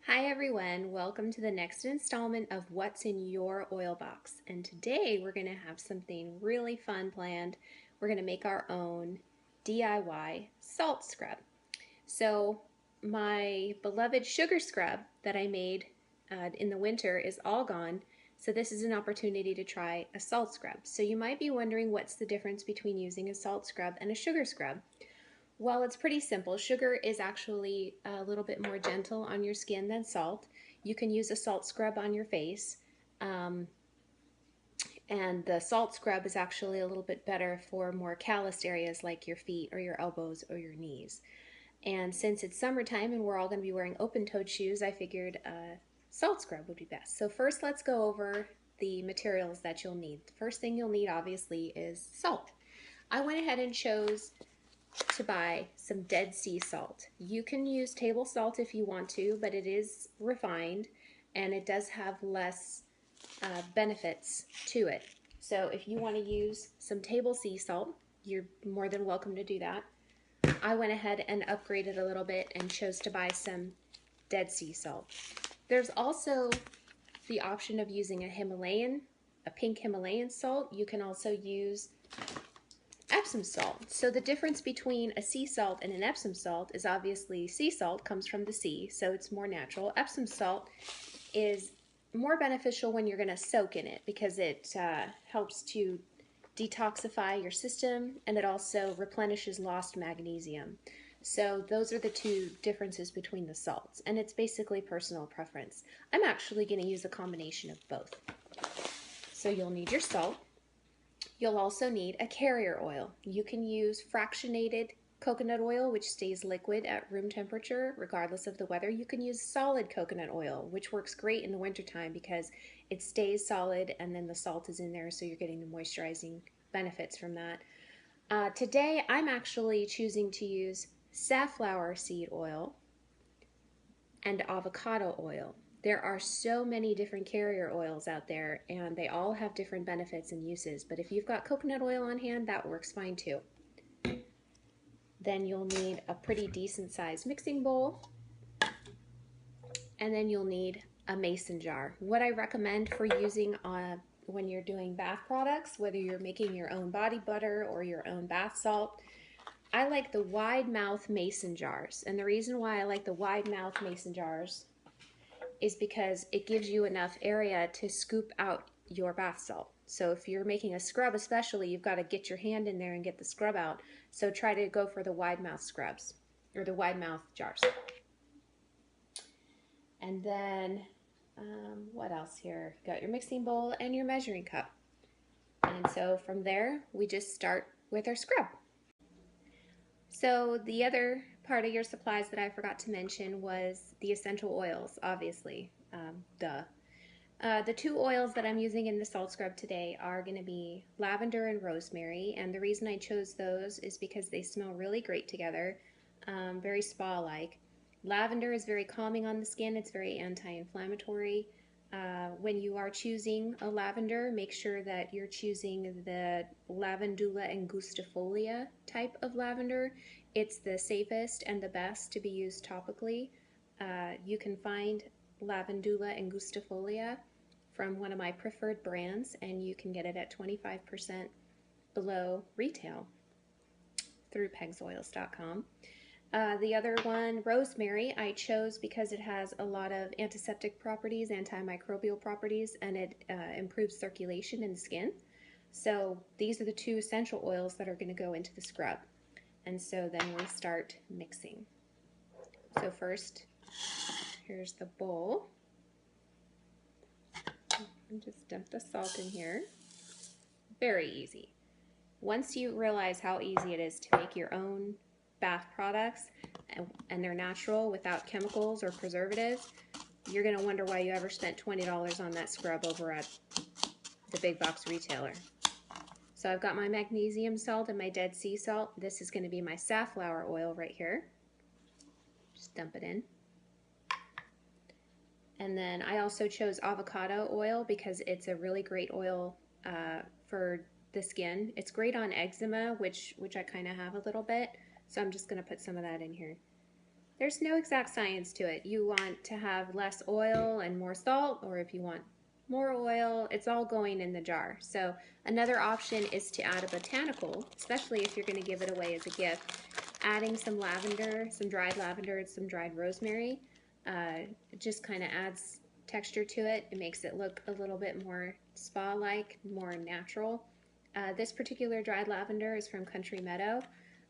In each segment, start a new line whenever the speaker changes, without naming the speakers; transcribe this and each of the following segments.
Hi everyone, welcome to the next installment of What's in Your Oil Box. And today we're going to have something really fun planned. We're going to make our own DIY salt scrub. So my beloved sugar scrub that I made in the winter is all gone. So this is an opportunity to try a salt scrub. So you might be wondering what's the difference between using a salt scrub and a sugar scrub. Well, it's pretty simple. Sugar is actually a little bit more gentle on your skin than salt. You can use a salt scrub on your face, um, and the salt scrub is actually a little bit better for more calloused areas like your feet or your elbows or your knees. And since it's summertime and we're all going to be wearing open-toed shoes, I figured a salt scrub would be best. So first let's go over the materials that you'll need. The first thing you'll need obviously is salt. I went ahead and chose to buy some Dead Sea salt. You can use table salt if you want to, but it is refined and it does have less benefits to it. So if you want to use some table sea salt, you're more than welcome to do that. I went ahead and upgraded a little bit and chose to buy some Dead Sea salt. There's also the option of using a pink Himalayan salt. You can also use Epsom salt. So the difference between a sea salt and an Epsom salt is obviously sea salt comes from the sea, so it's more natural. Epsom salt is more beneficial when you're going to soak in it because it helps to detoxify your system, and it also replenishes lost magnesium. So those are the two differences between the salts, and it's basically personal preference. I'm actually going to use a combination of both. So you'll need your salt. You'll also need a carrier oil. You can use fractionated coconut oil, which stays liquid at room temperature regardless of the weather. You can use solid coconut oil, which works great in the wintertime because it stays solid and then the salt is in there, so you're getting the moisturizing benefits from that. Today I'm actually choosing to use safflower seed oil and avocado oil. There are so many different carrier oils out there and they all have different benefits and uses, but if you've got coconut oil on hand, that works fine too. Then you'll need a pretty decent sized mixing bowl, and then you'll need a mason jar. What I recommend for using when you're doing bath products, whether you're making your own body butter or your own bath salt, I like the wide mouth mason jars. And the reason why I like the wide mouth mason jars is because it gives you enough area to scoop out your bath salt. So if you're making a scrub especially, you've got to get your hand in there and get the scrub out. So try to go for the wide mouth scrubs, or the wide mouth jars. And then, what else here? You got your mixing bowl and your measuring cup. And so from there, we just start with our scrub. So the other part of your supplies that I forgot to mention was the essential oils, obviously. The two oils that I'm using in the salt scrub today are going to be lavender and rosemary, and the reason I chose those is because they smell really great together, very spa-like. Lavender is very calming on the skin, it's very anti-inflammatory. When you are choosing a lavender, make sure that you're choosing the Lavandula angustifolia type of lavender. It's the safest and the best to be used topically. You can find Lavandula angustifolia from one of my preferred brands, and you can get it at 25% below retail through pegsoils.com. The other one, rosemary, I chose because it has a lot of antiseptic properties, antimicrobial properties, and it improves circulation in the skin. So these are the two essential oils that are going to go into the scrub. And so then we start mixing. So first, here's the bowl. And just dump the salt in here. Very easy. Once you realize how easy it is to make your own bath products and they're natural without chemicals or preservatives, you're going to wonder why you ever spent $20 on that scrub over at the big box retailer. So I've got my magnesium salt and my Dead Sea salt. This is going to be my safflower oil right here. Just dump it in. And then I also chose avocado oil because it's a really great oil for the skin. It's great on eczema, which I kind of have a little bit. So I'm just going to put some of that in here. There's no exact science to it. You want to have less oil and more salt, or if you want more oil, it's all going in the jar. So another option is to add a botanical, especially if you're going to give it away as a gift. Adding some lavender, some dried lavender, and some dried rosemary, it just kind of adds texture to it. It makes it look a little bit more spa-like, more natural. This particular dried lavender is from Country Meadow.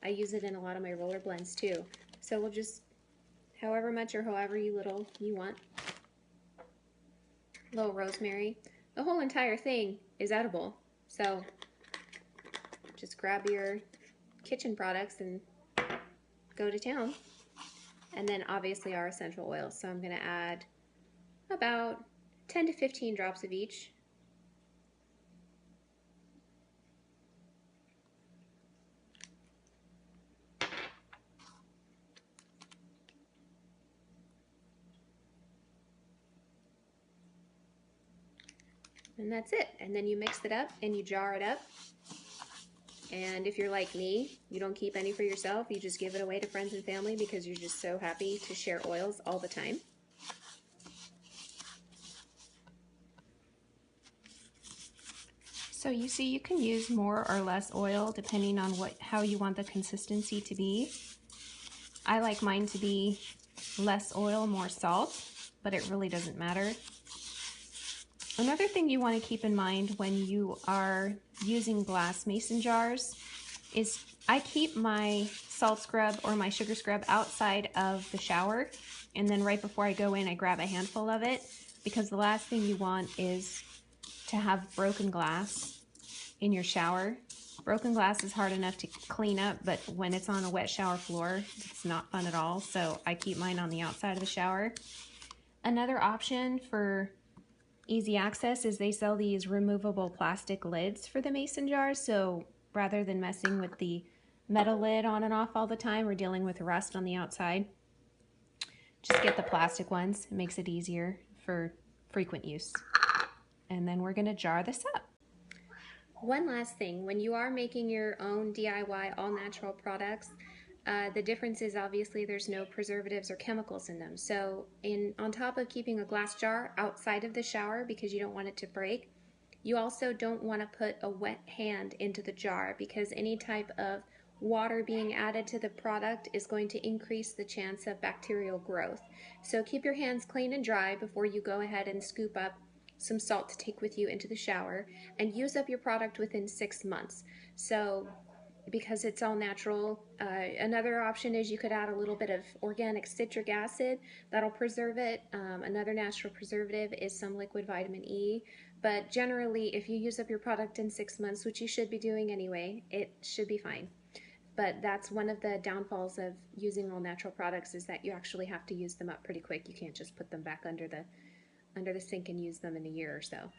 I use it in a lot of my roller blends too. So we'll just, however much or however little you want. A little rosemary. The whole entire thing is edible. So just grab your kitchen products and go to town. And then obviously our essential oils. So I'm going to add about 10 to 15 drops of each. And that's it. And then you mix it up and you jar it up. And if you're like me, you don't keep any for yourself. You just give it away to friends and family because you're just so happy to share oils all the time. So you see, you can use more or less oil depending on how you want the consistency to be. I like mine to be less oil, more salt, but it really doesn't matter. Another thing you want to keep in mind when you are using glass mason jars is I keep my salt scrub or my sugar scrub outside of the shower, and then right before I go in I grab a handful of it, because the last thing you want is to have broken glass in your shower. Broken glass is hard enough to clean up, but when it's on a wet shower floor, it's not fun at all. So I keep mine on the outside of the shower. Another option for easy access is they sell these removable plastic lids for the mason jars. So rather than messing with the metal lid on and off all the time or dealing with rust on the outside, just get the plastic ones. It makes it easier for frequent use. And then we're going to jar this up. One last thing, when you are making your own DIY all-natural products, the difference is obviously there's no preservatives or chemicals in them. So on top of keeping a glass jar outside of the shower because you don't want it to break, you also don't want to put a wet hand into the jar, because any type of water being added to the product is going to increase the chance of bacterial growth. So keep your hands clean and dry before you go ahead and scoop up some salt to take with you into the shower, and use up your product within 6 months. So because it's all natural, another option is you could add a little bit of organic citric acid. That'll preserve it. Another natural preservative is some liquid vitamin E. But generally, if you use up your product in 6 months, which you should be doing anyway, it should be fine. But that's one of the downfalls of using all natural products, is that you actually have to use them up pretty quick. You can't just put them back under the sink and use them in a year or so.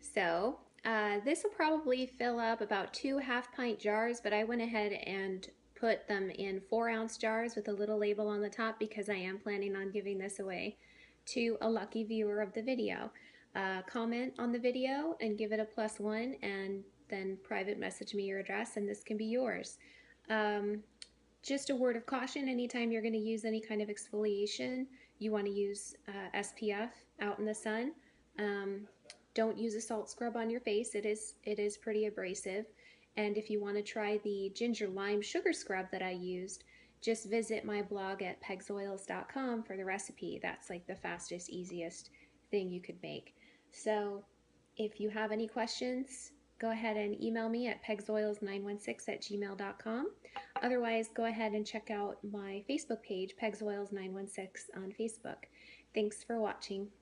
So this will probably fill up about 2 half-pint jars, but I went ahead and put them in 4-ounce jars with a little label on the top because I am planning on giving this away to a lucky viewer of the video. Comment on the video and give it a +1, and then private message me your address and this can be yours. Just a word of caution, anytime you're going to use any kind of exfoliation, you want to use SPF out in the sun. Don't use a salt scrub on your face. It is pretty abrasive. And if you want to try the ginger lime sugar scrub that I used, just visit my blog at pegsoils.com for the recipe. That's like the fastest, easiest thing you could make. So if you have any questions, go ahead and email me at pegsoils916@gmail.com. Otherwise, go ahead and check out my Facebook page, pegsoils916 on Facebook. Thanks for watching.